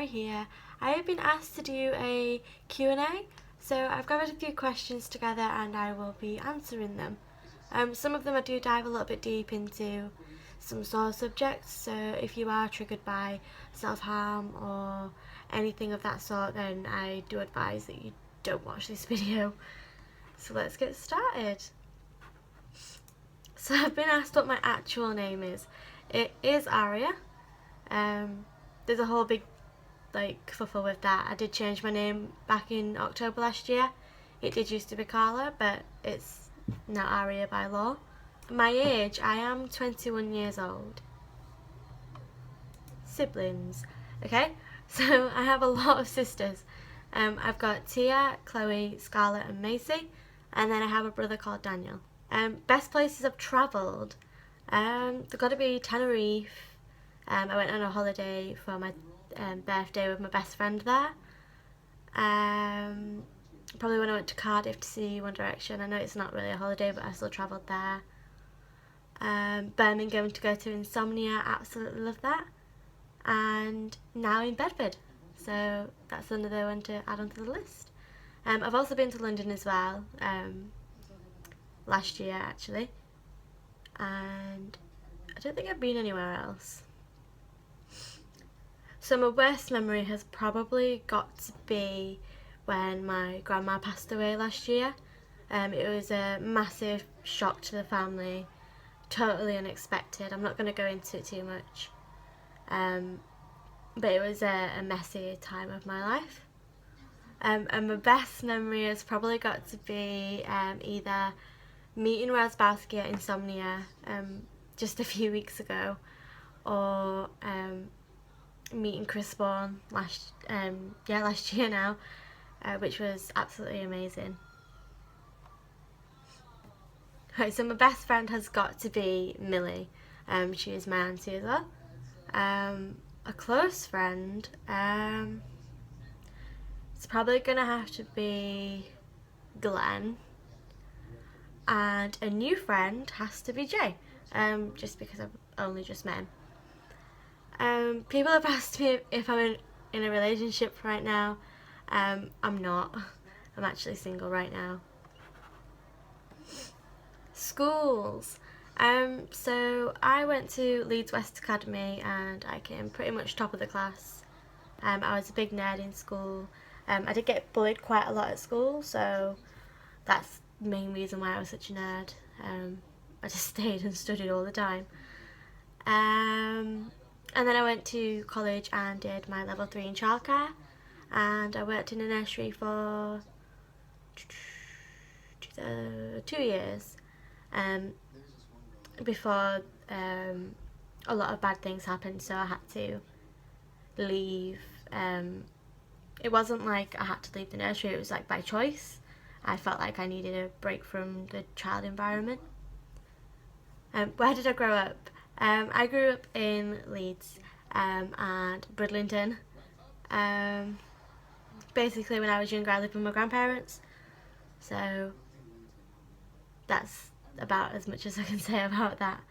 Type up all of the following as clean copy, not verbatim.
Phloxiari here. I have been asked to do a Q&A, so I've gathered a few questions together and I will be answering them. Some of them I do dive a little bit deep into some sore subjects, so if you are triggered by self-harm or anything of that sort, then I do advise that you don't watch this video. So let's get started. So I've been asked what my actual name is. It is Aria. There's a whole big kerfuffle with that. I did change my name back in October last year. It did used to be Carla, but it's now Aria by law. My age, I am 21 years old. Siblings. Okay, so I have a lot of sisters. I've got Tia, Chloe, Scarlett and Macy, and then I have a brother called Daniel. Best places I've travelled, they've got to be Tenerife. I went on a holiday for my birthday with my best friend there. Probably when I went to Cardiff to see One Direction. I know it's not really a holiday, but I still travelled there. Birmingham to go to Insomnia, absolutely love that. And now in Bedford, so that's another one to add onto the list. I've also been to London as well, last year actually, and I don't think I've been anywhere else. So my worst memory has probably got to be when my grandma passed away last year. It was a massive shock to the family, totally unexpected. I'm not going to go into it too much, but it was a messy time of my life. And my best memory has probably got to be either meeting Razbowski at Insomnia just a few weeks ago, or meeting Chris Bourne last year now, which was absolutely amazing. Right, so my best friend has got to be Millie. She is my auntie as well. A close friend, it's probably gonna have to be Glenn, and a new friend has to be Jay, just because I've only just met him. People have asked me if I'm in a relationship right now. I'm not. I'm actually single right now. Schools. So I went to Leeds West Academy and I came pretty much top of the class. I was a big nerd in school. I did get bullied quite a lot at school, so that's the main reason why I was such a nerd. I just stayed and studied all the time. And then I went to college and did my level 3 in childcare, and I worked in a nursery for 2 years before a lot of bad things happened, so I had to leave. It wasn't like I had to leave the nursery, it was like by choice. I felt like I needed a break from the child environment. Where did I grow up? I grew up in Leeds and Bridlington. Basically when I was younger I lived with my grandparents, so that's about as much as I can say about that.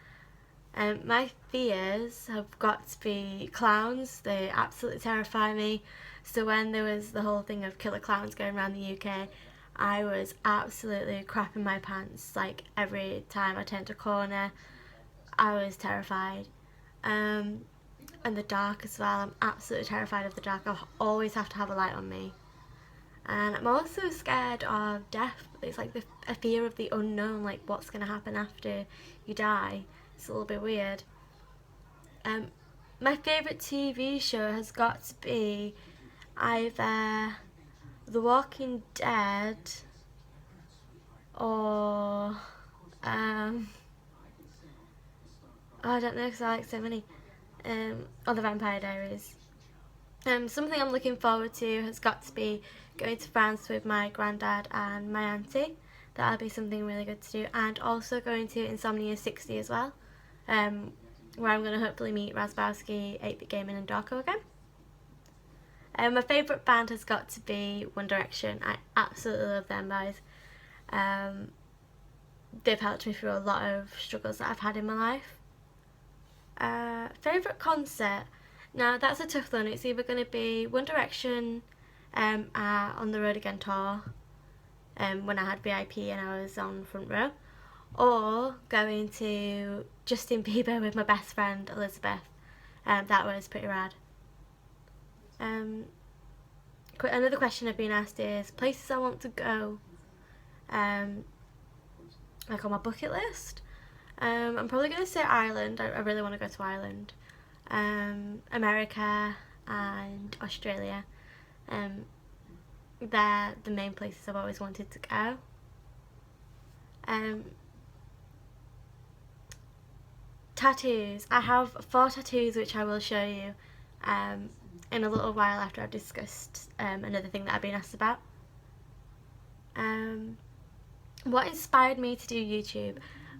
My fears have got to be clowns. They absolutely terrify me. So when there was the whole thing of killer clowns going around the UK, I was absolutely crapping my pants. Like every time I turned a corner, I was terrified. And the dark as well. I'm absolutely terrified of the dark. I always have to have a light on me. And I'm also scared of death. It's like a fear of the unknown, like what's going to happen after you die. It's a little bit weird. My favourite TV show has got to be either The Walking Dead or I don't know because I like so many, or The Vampire Diaries. Something I'm looking forward to has got to be going to France with my granddad and my auntie. That'll be something really good to do, and also going to Insomnia 60 as well, where I'm going to hopefully meet Razbowski, 8-Bit Gaming and Dorko again. My favourite band has got to be One Direction. I absolutely love them guys. They've helped me through a lot of struggles that I've had in my life. Favourite concert? Now that's a tough one. It's either going to be One Direction On the Road Again tour, when I had VIP and I was on front row, or going to Justin Bieber with my best friend Elizabeth. That was pretty rad. Another question I've been asked is places I want to go, like on my bucket list. I'm probably going to say Ireland. I really want to go to Ireland. America and Australia. They're the main places I've always wanted to go. Tattoos. I have 4 tattoos which I will show you in a little while after I've discussed another thing that I've been asked about. What inspired me to do YouTube?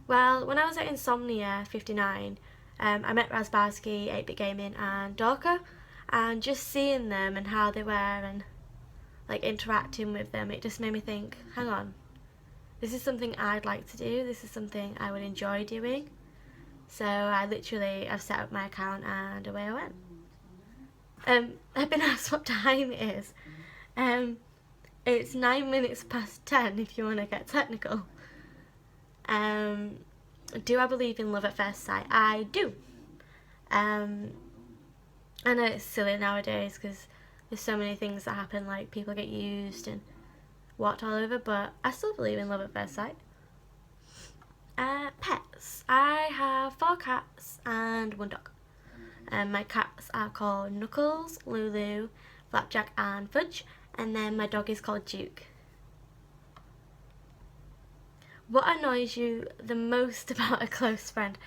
Well, when I was at Insomnia 59, I met Razbarsky, 8-Bit Gaming and Dorka, and just seeing them and how they were and like interacting with them, it just made me think, hang on, this is something I'd like to do, this is something I would enjoy doing. So I've set up my account and away I went. I've been asked what time it is. It's 9 minutes past 10 if you want to get technical. Do I believe in love at first sight? I do. I know it's silly nowadays because there's so many things that happen, like people get used and walked all over, but I still believe in love at first sight. Pets. I have 4 cats and 1 dog. My cats are called Knuckles, Lulu, Flapjack and Fudge, and then my dog is called Duke. What annoys you the most about a close friend?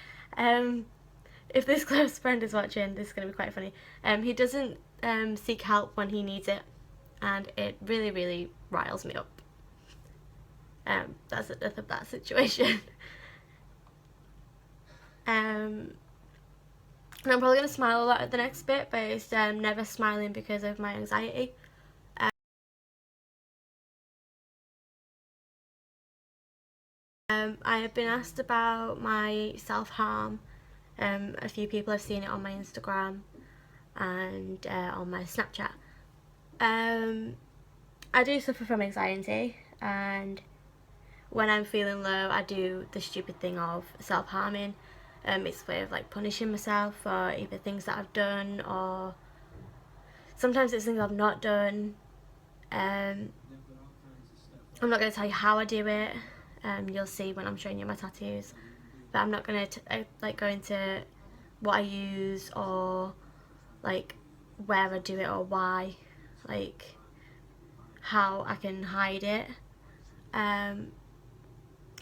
If this close friend is watching, this is going to be quite funny. He doesn't seek help when he needs it, and it really, really riles me up. That's that situation. And I'm probably going to smile a lot at the next bit, but it's never smiling because of my anxiety. I have been asked about my self-harm. A few people have seen it on my Instagram and on my Snapchat. I do suffer from anxiety, and when I'm feeling low I do the stupid thing of self-harming. It's a way of like punishing myself for either things that I've done, or sometimes it's things I've not done. I'm not going to tell you how I do it. You'll see when I'm showing you my tattoos, but I'm not going to like go into what I use or like where I do it or why, like how I can hide it.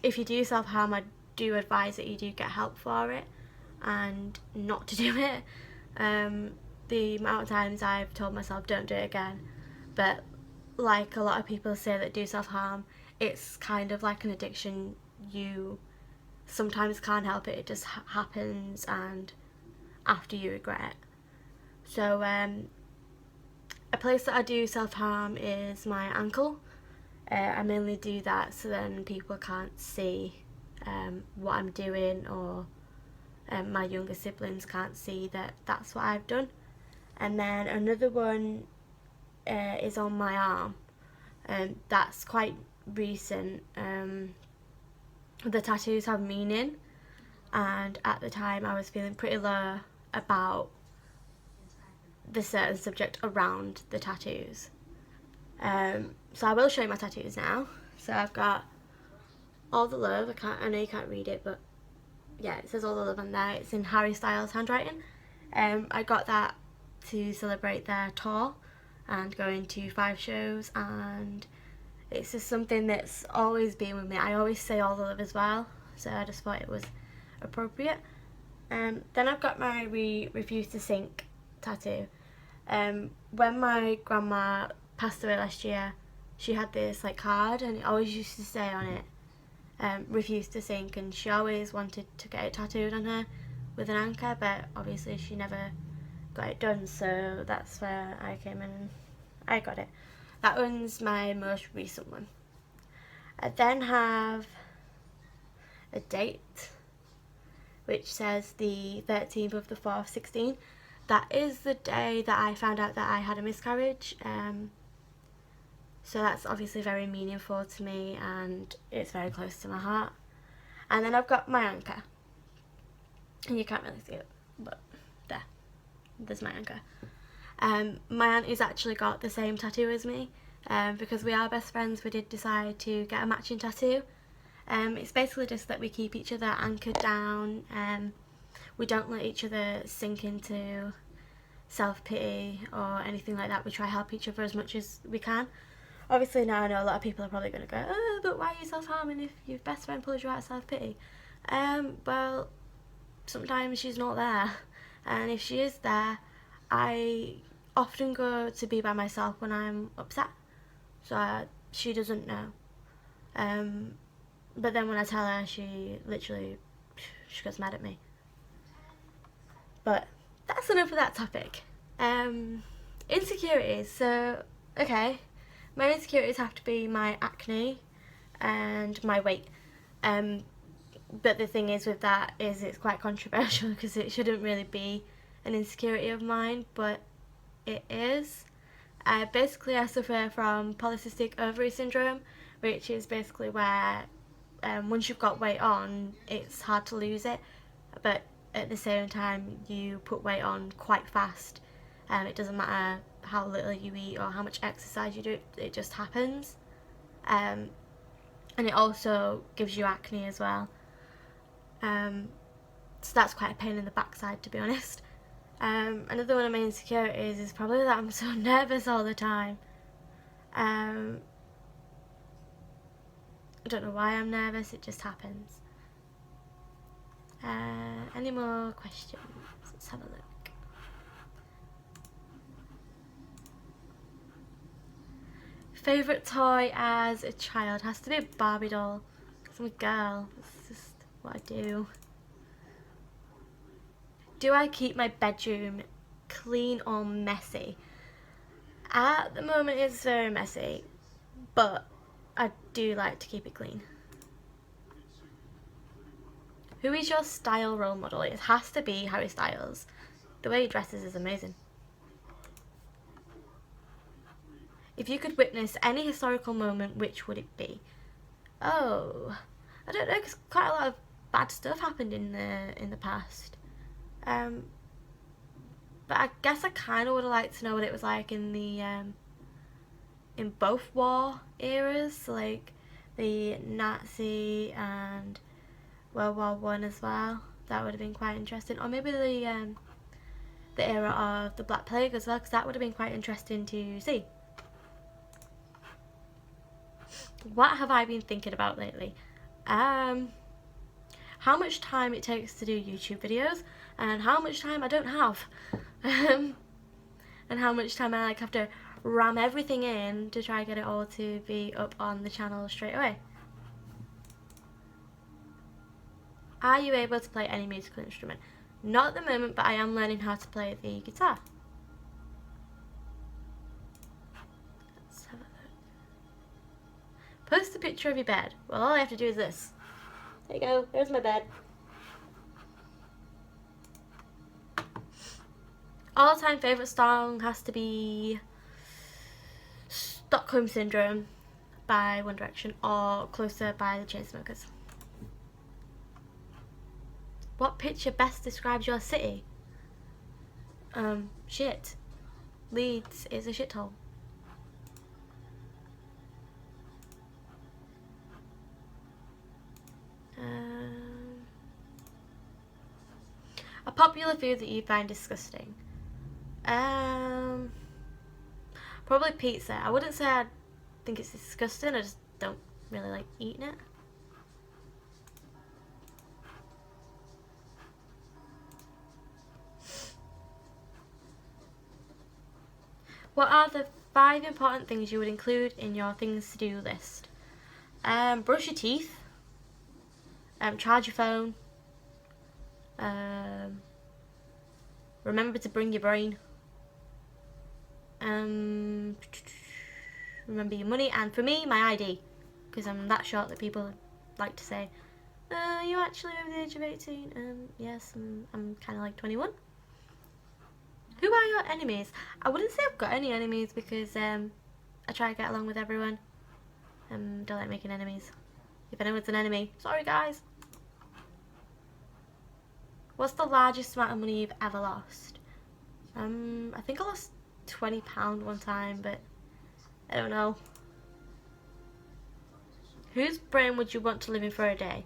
If you do self-harm, I do advise that you do get help for it and not to do it. The amount of times I've told myself don't do it again, but like a lot of people say that do self-harm, it's kind of like an addiction. You sometimes can't help it, it just happens, and after you regret it. So a place that I do self-harm is my ankle. I mainly do that so then people can't see what I'm doing, or my younger siblings can't see that that's what I've done. And then another one is on my arm. That's quite recent. The tattoos have meaning, and at the time I was feeling pretty low about the certain subject around the tattoos. So I will show you my tattoos now. So I've got All the Love. I know you can't read it, but yeah, it says All the Love on there. It's in Harry Styles' handwriting. I got that to celebrate their tour and going to 5 shows, and it's just something that's always been with me. I always say All the Love as well, so I just thought it was appropriate. Then I've got my Refuse to Sink tattoo. When my grandma passed away last year, she had this like card, and it always used to say on it, refuse to sink, and she always wanted to get it tattooed on her with an anchor, but obviously she never got it done, so that's where I came in and I got it. That one's my most recent one. I then have a date which says the 13th of the 4th, 16. that is the day that I found out that I had a miscarriage. So that's obviously very meaningful to me, and it's very close to my heart. And then I've got my anchor, and you can't really see it, but there's my anchor. My aunt has actually got the same tattoo as me, because we are best friends. We did decide to get a matching tattoo. It's basically just that we keep each other anchored down. We don't let each other sink into self-pity or anything like that. We try to help each other as much as we can. Obviously now I know a lot of people are probably going to go, oh, but why are you self-harming if your best friend pulls you out of self-pity? Well, sometimes she's not there, and if she is there, I often go to be by myself when I'm upset, so she doesn't know. But then when I tell her, she gets mad at me. But that's enough of that topic. Insecurities. So, okay, my insecurities have to be my acne and my weight. But the thing is with that is it's quite controversial because it shouldn't really be an insecurity of mine, but it is. Basically, I suffer from polycystic ovary syndrome, which is basically where once you've got weight on, it's hard to lose it, but at the same time you put weight on quite fast. It doesn't matter how little you eat or how much exercise you do, it just happens. And it also gives you acne as well. So that's quite a pain in the backside, to be honest. Another one of my insecurities is probably that I'm so nervous all the time. I don't know why I'm nervous, it just happens. Any more questions? Let's have a look. Favourite toy as a child has to be a Barbie doll. I'm a girl, it's just what I do. Do I keep my bedroom clean or messy? At the moment it's very messy, but I do like to keep it clean. Who is your style role model? It has to be Harry Styles. The way he dresses is amazing. If you could witness any historical moment, which would it be? Oh, I don't know, because quite a lot of bad stuff happened in the past. But I guess I kind of would have liked to know what it was like in the in both war eras, so like the Nazi and World War One as well. That would have been quite interesting, or maybe the era of the Black Plague as well, because that would have been quite interesting to see. What have I been thinking about lately? How much time it takes to do YouTube videos, and how much time I don't have, and how much time I have to ram everything in to try and get it all to be up on the channel straight away. Are you able to play any musical instrument? Not at the moment, but I am learning how to play the guitar. Let's have a look. Post a picture of your bed. Well, all I have to do is this. There you go, there's my bed. All-time favourite song has to be Stockholm Syndrome by One Direction or Closer by the Chainsmokers. What picture best describes your city? Shit. Leeds is a shithole. A popular food that you find disgusting? Probably pizza. I wouldn't say I think it's disgusting, I just don't really like eating it. What are the 5 important things you would include in your things to do list? Brush your teeth. Charge your phone. Remember to bring your brain. Remember your money, and for me, my ID, because I'm that short that people like to say, are you actually over the age of 18? Yes, I'm kind of like 21. Who are your enemies? I wouldn't say I've got any enemies because I try to get along with everyone. Don't like making enemies. If anyone's an enemy, sorry guys. What's the largest amount of money you've ever lost? I think I lost £20 one time, but I don't know. Whose brain would you want to live in for a day?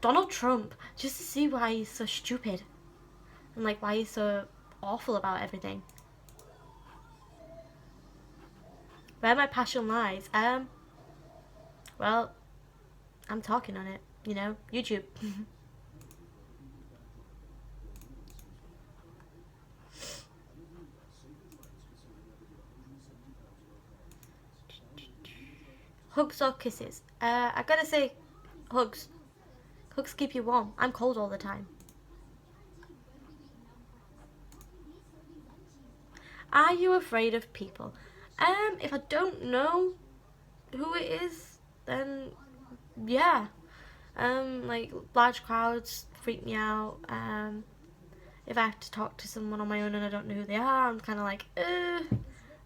Donald Trump, just to see why he's so stupid and like why he's so awful about everything. Where my passion lies? Well, I'm talking on it, you know, YouTube. Hugs or kisses? I gotta say, hugs. Hugs keep you warm. I'm cold all the time. Are you afraid of people? If I don't know who it is, then yeah. Like large crowds freak me out. If I have to talk to someone on my own and I don't know who they are, I'm kind of like, I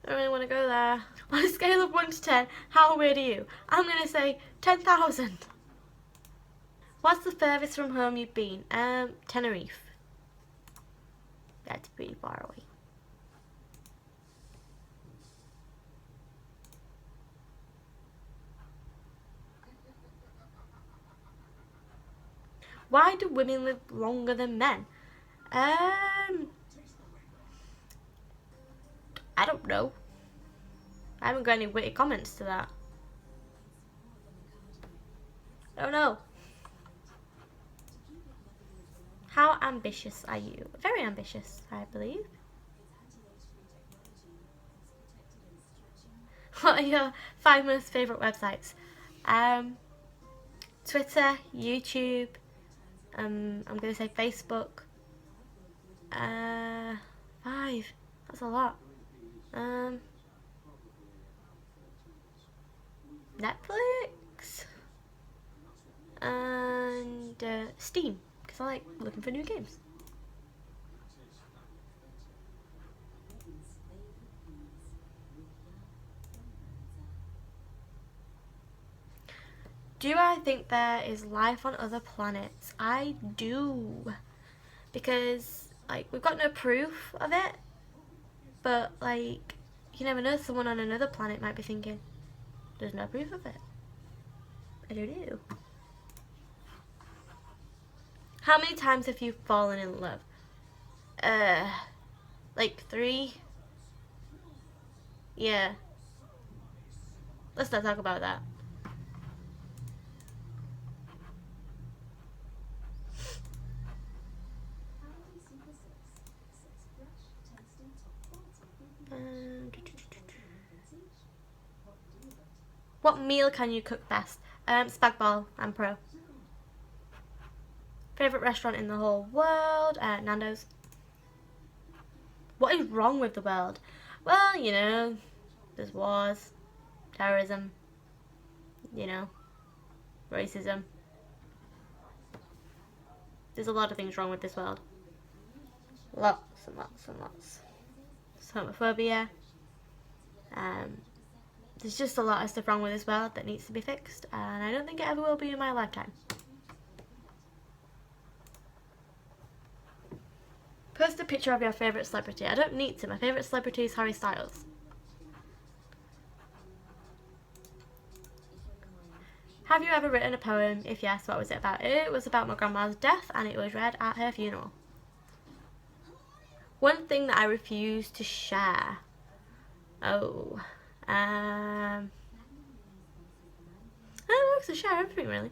don't really want to go there. On a scale of 1 to 10, how weird are you? I'm gonna say 10,000. What's the furthest from home you've been? Tenerife. That's pretty far away. Why do women live longer than men? I don't know. I haven't got any witty comments to that. I don't know. How ambitious are you? Very ambitious, I believe. What are your 5 most favourite websites? Twitter, YouTube, I'm going to say Facebook. 5. That's a lot. Netflix. And Steam, because I like looking for new games. Do I think there is life on other planets? I do. Because, like, we've got no proof of it. But, like, you never know, someone on another planet might be thinking, there's no proof of it. I don't know. How many times have you fallen in love? Like 3? Yeah. Let's not talk about that. What meal can you cook best? Spag bol. I'm pro. Favourite restaurant in the whole world? Nando's. What is wrong with the world? Well, you know, there's wars, terrorism, you know, racism. There's a lot of things wrong with this world. Lots and lots and lots. Homophobia. There's just a lot of stuff wrong with this world that needs to be fixed, and I don't think it ever will be in my lifetime. Post a picture of your favourite celebrity. I don't need to. My favourite celebrity is Harry Styles. Have you ever written a poem? If yes, what was it about? It was about my grandma's death, and it was read at her funeral. One thing that I refuse to share. Oh. I don't know, because I share everything really.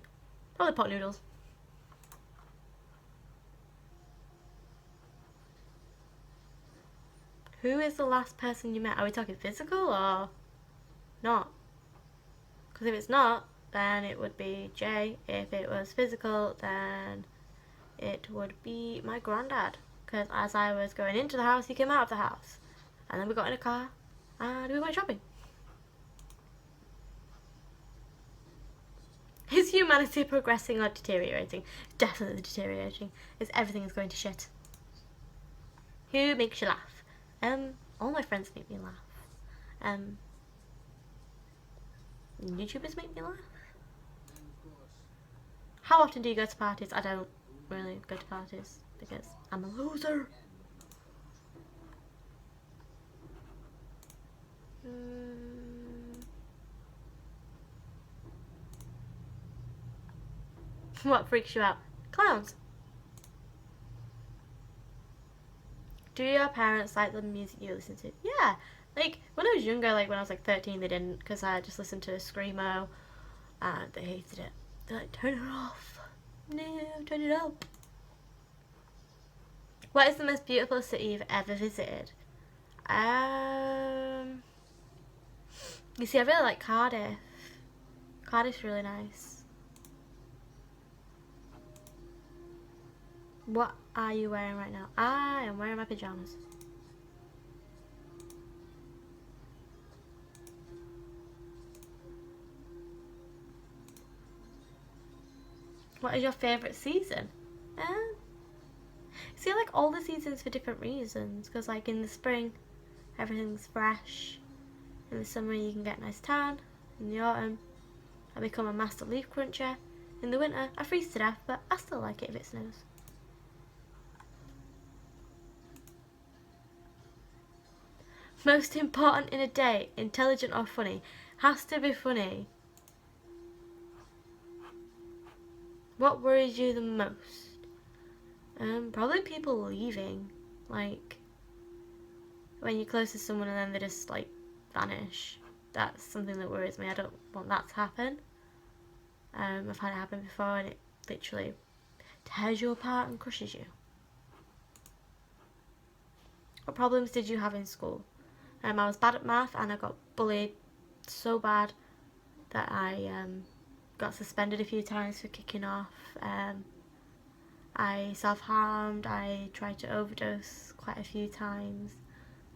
Probably pot noodles. Who is the last person you met? Are we talking physical or not? Because if it's not, then it would be Jay. If it was physical, then it would be my granddad. Because as I was going into the house, he came out of the house. And then we got in a car and we went shopping. Is humanity progressing or deteriorating? Definitely deteriorating. Is everything is going to shit. Who makes you laugh? All my friends make me laugh. YouTubers make me laugh. How often do you go to parties? I don't really go to parties because I'm a loser. What freaks you out? Clowns. Do your parents like the music you listen to? Yeah. Like, when I was younger, like when I was like 13, they didn't, because I just listened to Screamo and they hated it. They're like, turn it off. No, turn it up. What is the most beautiful city you've ever visited? You see, I really like Cardiff. Cardiff's really nice. What are you wearing right now? I am wearing my pajamas. What is your favourite season? See, I like all the seasons for different reasons. Because, like, in the spring, everything's fresh. In the summer, you can get a nice tan. In the autumn, I become a master leaf cruncher. In the winter, I freeze to death, but I still like it if it snows. Most important in a date, intelligent or funny? Has to be funny. What worries you the most? Probably people leaving. Like, when you're close to someone and then they just, like, vanish. That's something that worries me. I don't want that to happen. I've had it happen before and it literally tears you apart and crushes you. What problems did you have in school? I was bad at math and I got bullied so bad that I got suspended a few times for kicking off. I self-harmed, I tried to overdose quite a few times.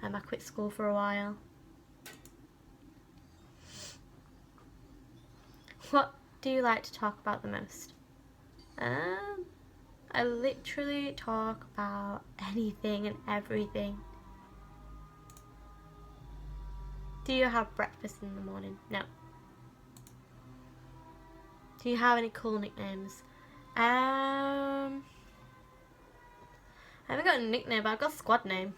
I quit school for a while. What do you like to talk about the most? I literally talk about anything and everything. Do you have breakfast in the morning? No. Do you have any cool nicknames? I haven't got a nickname, but I've got a squad name.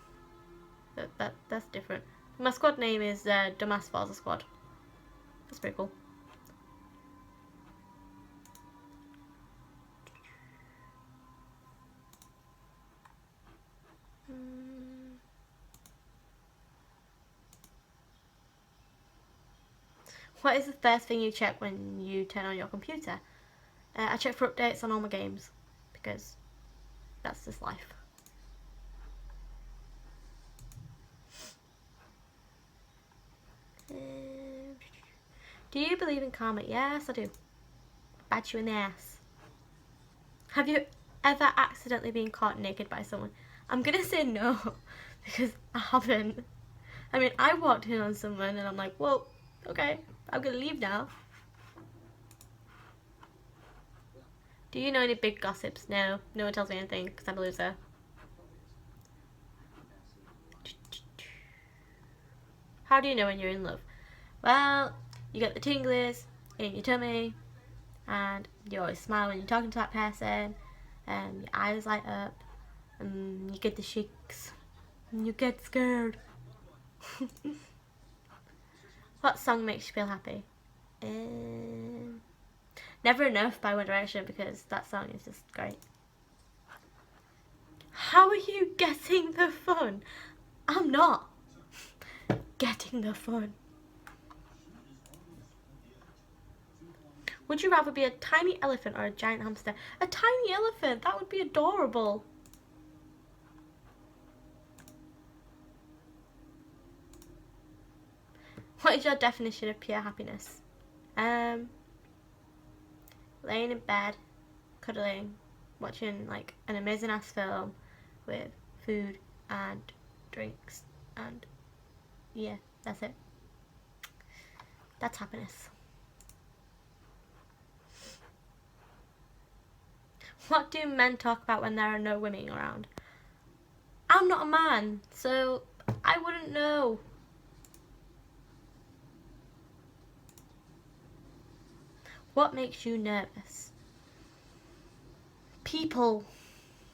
That's different. My squad name is Dumbass Forza Squad. That's pretty cool. What is the first thing you check when you turn on your computer? I check for updates on all my games because that's just life. Do you believe in karma? Yes, I do. Bite you in the ass. Have you ever accidentally been caught naked by someone? I'm gonna say no because I haven't. I mean, I walked in on someone and I'm like, whoa, okay, I'm gonna leave now. Do you know any big gossips? No, no one tells me anything because I'm a loser. How do you know when you're in love? Well, you get the tinglies in your tummy and you always smile when you're talking to that person and your eyes light up and you get the shakes and you get scared. What song makes you feel happy? Never Enough by One Direction because that song is just great. How are you getting the fun? I'm not getting the fun. Would you rather be a tiny elephant or a giant hamster? A tiny elephant, that would be adorable. What is your definition of pure happiness? Laying in bed, cuddling, watching like an amazing ass film with food and drinks and yeah, that's it. That's happiness. What do men talk about when there are no women around? I'm not a man, so I wouldn't know. What makes you nervous? People.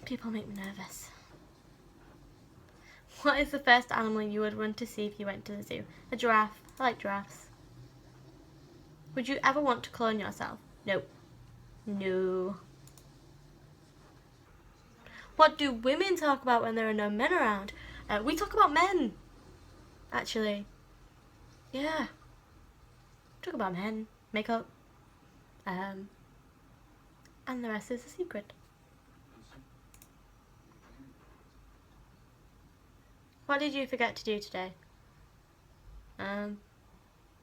People make me nervous. What is the first animal you would want to see if you went to the zoo? A giraffe. I like giraffes. Would you ever want to clone yourself? Nope. No. What do women talk about when there are no men around? We talk about men. Actually. Yeah. Talk about men. Makeup. And the rest is a secret. What did you forget to do today?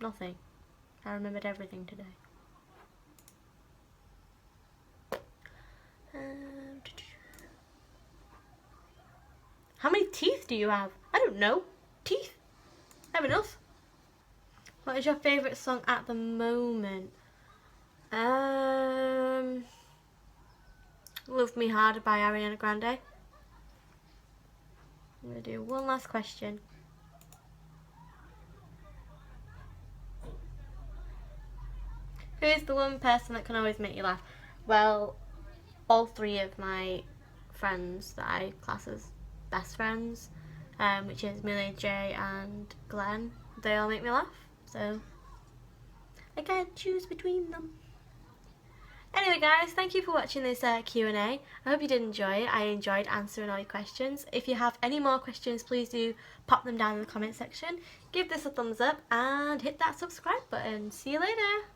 Nothing. I remembered everything today. How many teeth do you have? I don't know. Teeth? I have enough. What is your favourite song at the moment? Love Me Harder by Ariana Grande. I'm going to do one last question. Who is the one person that can always make you laugh? Well, all three of my friends that I class as best friends, which is Millie, Jay and Glenn, they all make me laugh, so I can't choose between them. Anyway guys, thank you for watching this Q&A. I hope you did enjoy it. I enjoyed answering all your questions. If you have any more questions, please do pop them down in the comment section. Give this a thumbs up and hit that subscribe button. See you later.